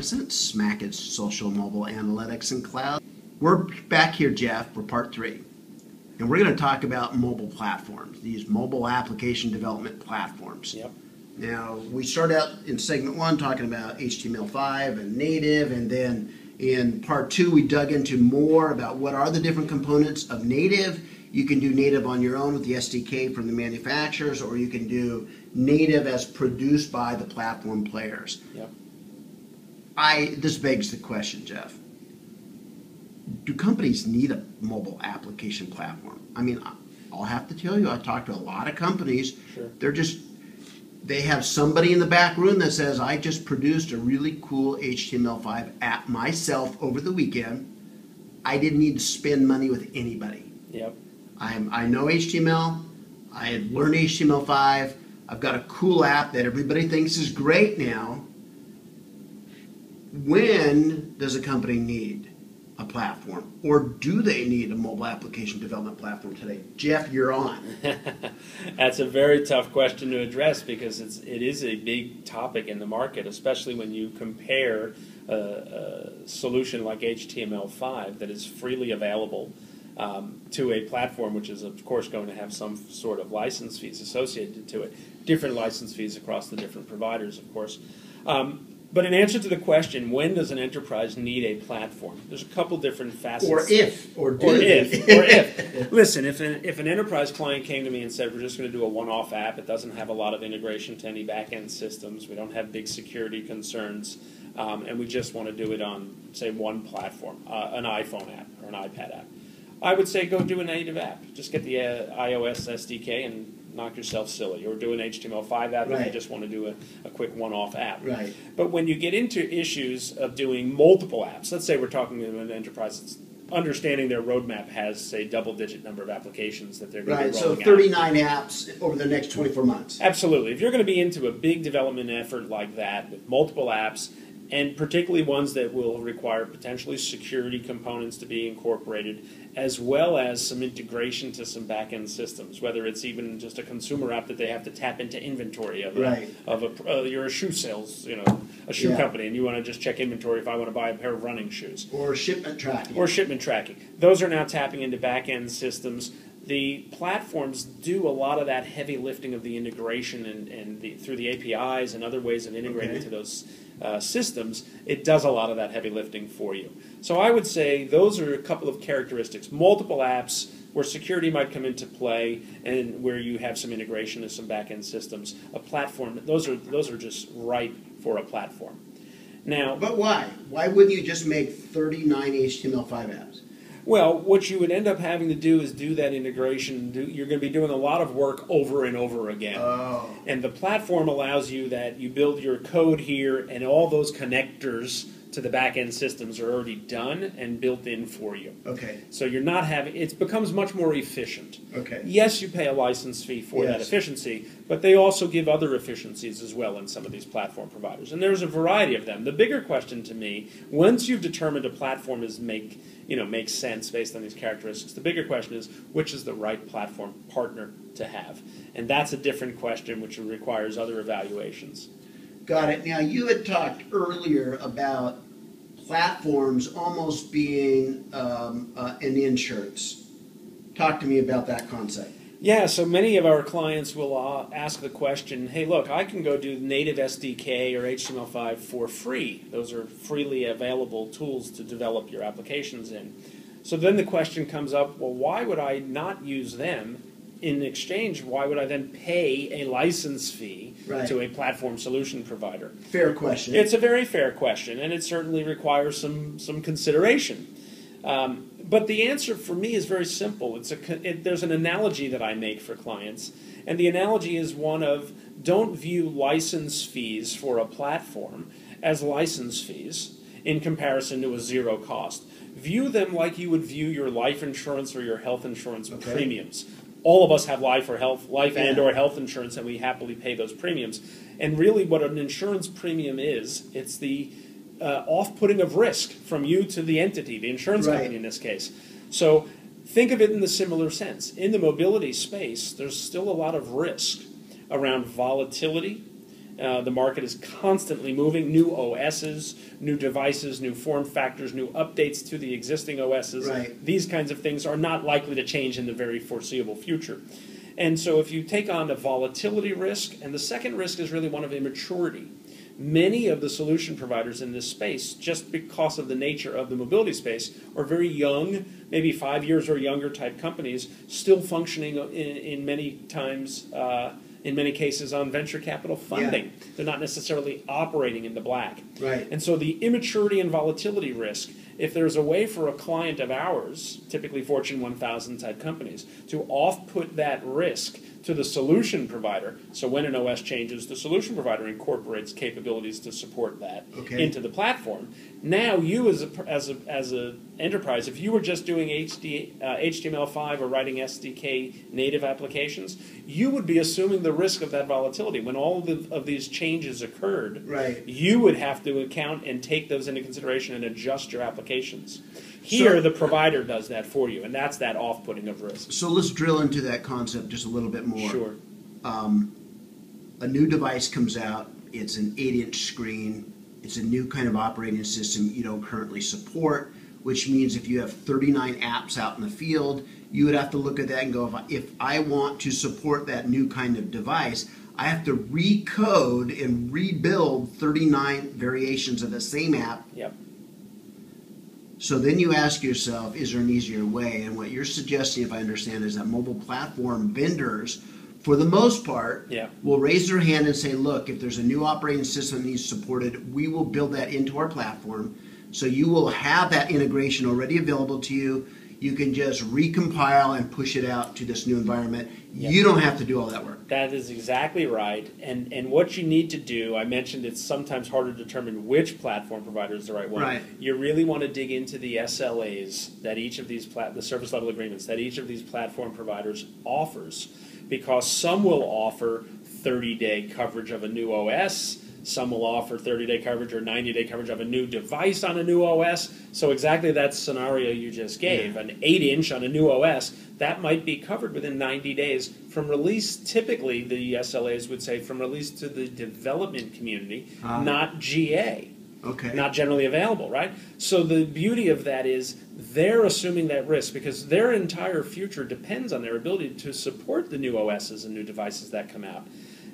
Cognizant, SMAC is Social Mobile Analytics and Cloud. We're back here, Jeff, for part 3. And we're going to talk about mobile platforms, these mobile application development platforms. Yep. Now, we started out in segment 1 talking about HTML5 and native, and then in part 2 we dug into more about what are the different components of native. You can do native on your own with the SDK from the manufacturers, or you can do native as produced by the platform players. Yep. This begs the question, Jeff. Do companies need a mobile application platform? I mean, I'll have to tell you, I talked to a lot of companies. Sure. They have somebody in the back room that says, I just produced a really cool HTML5 app myself over the weekend. I didn't need to spend money with anybody. Yep. I know HTML. I had learned HTML5. I've got a cool app that everybody thinks is great now. When does a company need a platform? Or do they need a mobile application development platform today? Jeff, you're on. That's a very tough question to address because it is a big topic in the market, especially when you compare a solution like HTML5 that is freely available to a platform which is, of course, going to have some sort of license fees associated to it. Different license fees across the different providers, of course. But in answer to the question, when does an enterprise need a platform? There's a couple different facets. Or if. Listen, if an enterprise client came to me and said, we're just going to do a one-off app, it doesn't have a lot of integration to any back-end systems, we don't have big security concerns, and we just want to do it on, say, one platform, an iPhone app or an iPad app, I would say go do a native app. Just get the iOS SDK and knock yourself silly, or do an HTML5 app if you just want to do a quick one-off app. Right. But when you get into issues of doing multiple apps, let's say we're talking to an enterprise that's understanding their roadmap has, say, double-digit number of applications that they're going to be rolling out. Right, so 39 apps over the next 24 months. Absolutely. If you're going to be into a big development effort like that with multiple apps, and particularly ones that will require potentially security components to be incorporated, as well as some integration to some back-end systems, whether it's even just a consumer app that they have to tap into inventory of. You're a shoe sales, a shoe company, and you want to just check inventory if I want to buy a pair of running shoes. Or shipment tracking. Those are now tapping into back-end systems. The platforms do a lot of that heavy lifting of the integration and through the APIs and other ways of integrating to those systems. It does a lot of that heavy lifting for you. So I would say those are a couple of characteristics. Multiple apps where security might come into play and where you have some integration of some back-end systems. A platform, those are just ripe for a platform. Now, but why? Why wouldn't you just make 39 HTML5 apps? Well, what you would end up having to do is do that integration. You're going to be doing a lot of work over and over again. Oh. And the platform allows you that you build your code here, and all those connectors to the back-end systems are already done and built in for you. Okay. So you're not having, it becomes much more efficient. Okay. Yes, you pay a license fee for that efficiency, but they also give other efficiencies as well in some of these platform providers. And there's a variety of them. The bigger question to me, once you've determined a platform makes sense based on these characteristics, the bigger question is, which is the right platform partner to have? And that's a different question which requires other evaluations. Got it. Now, you had talked earlier about platforms almost being an insurance. Talk to me about that concept. Yeah, so many of our clients will ask the question, hey, look, I can go do native SDK or HTML5 for free. Those are freely available tools to develop your applications in. So then the question comes up, well, why would I not use them? In exchange, why would I then pay a license fee to a platform solution provider? Fair question. It's a very fair question, and it certainly requires some consideration. But the answer for me is very simple. There's an analogy that I make for clients, and the analogy is one of don't view license fees for a platform as license fees in comparison to a zero cost. View them like you would view your life insurance or your health insurance premiums. All of us have life and or health insurance, and we happily pay those premiums. And really what an insurance premium is, it's the off-putting of risk from you to the entity, the insurance company in this case. So think of it in the similar sense. In the mobility space, there's still a lot of risk around volatility The market is constantly moving. New OSs, new devices, new form factors, new updates to the existing OSs. Right. These kinds of things are not likely to change in the very foreseeable future. And so if you take on a volatility risk, and the second risk is really one of immaturity. Many of the solution providers in this space, just because of the nature of the mobility space, are very young, maybe 5 years or younger type companies, still functioning in many times, in many cases, on venture capital funding. Yeah. They're not necessarily operating in the black. Right. And so the immaturity and volatility risk, if there's a way for a client of ours, typically Fortune 1000 type companies, to off-put that risk to the solution provider, so when an OS changes, the solution provider incorporates capabilities to support that into the platform. Now you as a enterprise, if you were just doing HTML5 or writing SDK native applications, you would be assuming the risk of that volatility. When all of these changes occurred, you would have to account and take those into consideration and adjust your applications. Here, the provider does that for you, and that's that off-putting of risk. So let's drill into that concept just a little bit more. Sure. A new device comes out, it's an 8-inch screen, it's a new kind of operating system you don't currently support, which means if you have 39 apps out in the field, you would have to look at that and go, if I want to support that new kind of device, I have to recode and rebuild 39 variations of the same app. Yep. So then you ask yourself, is there an easier way? And what you're suggesting, if I understand, is that mobile platform vendors, for the most part, will raise their hand and say, look, if there's a new operating system that needs supported, we will build that into our platform. So you will have that integration already available to you. You can just recompile and push it out to this new environment. You don't have to do all that work. That is exactly right. And what you need to do, I mentioned it's sometimes harder to determine which platform provider is the right one. Right. You really want to dig into the SLAs that each of these, the service level agreements that each of these platform providers offers, because some will offer 30-day coverage of a new OS. Some will offer 30-day coverage or 90-day coverage of a new device on a new OS. So exactly that scenario you just gave, an 8-inch on a new OS, that might be covered within 90 days from release. Typically, the SLAs would say from release to the development community, not GA. Not generally available, right? So the beauty of that is they're assuming that risk because their entire future depends on their ability to support the new OSs and new devices that come out.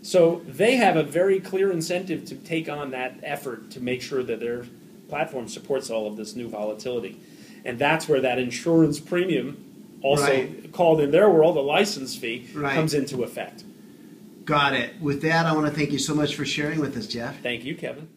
So they have a very clear incentive to take on that effort to make sure that their platform supports all of this new volatility. And that's where that insurance premium, also called in their world a license fee, comes into effect. Got it. With that, I want to thank you so much for sharing with us, Jeff. Thank you, Kevin.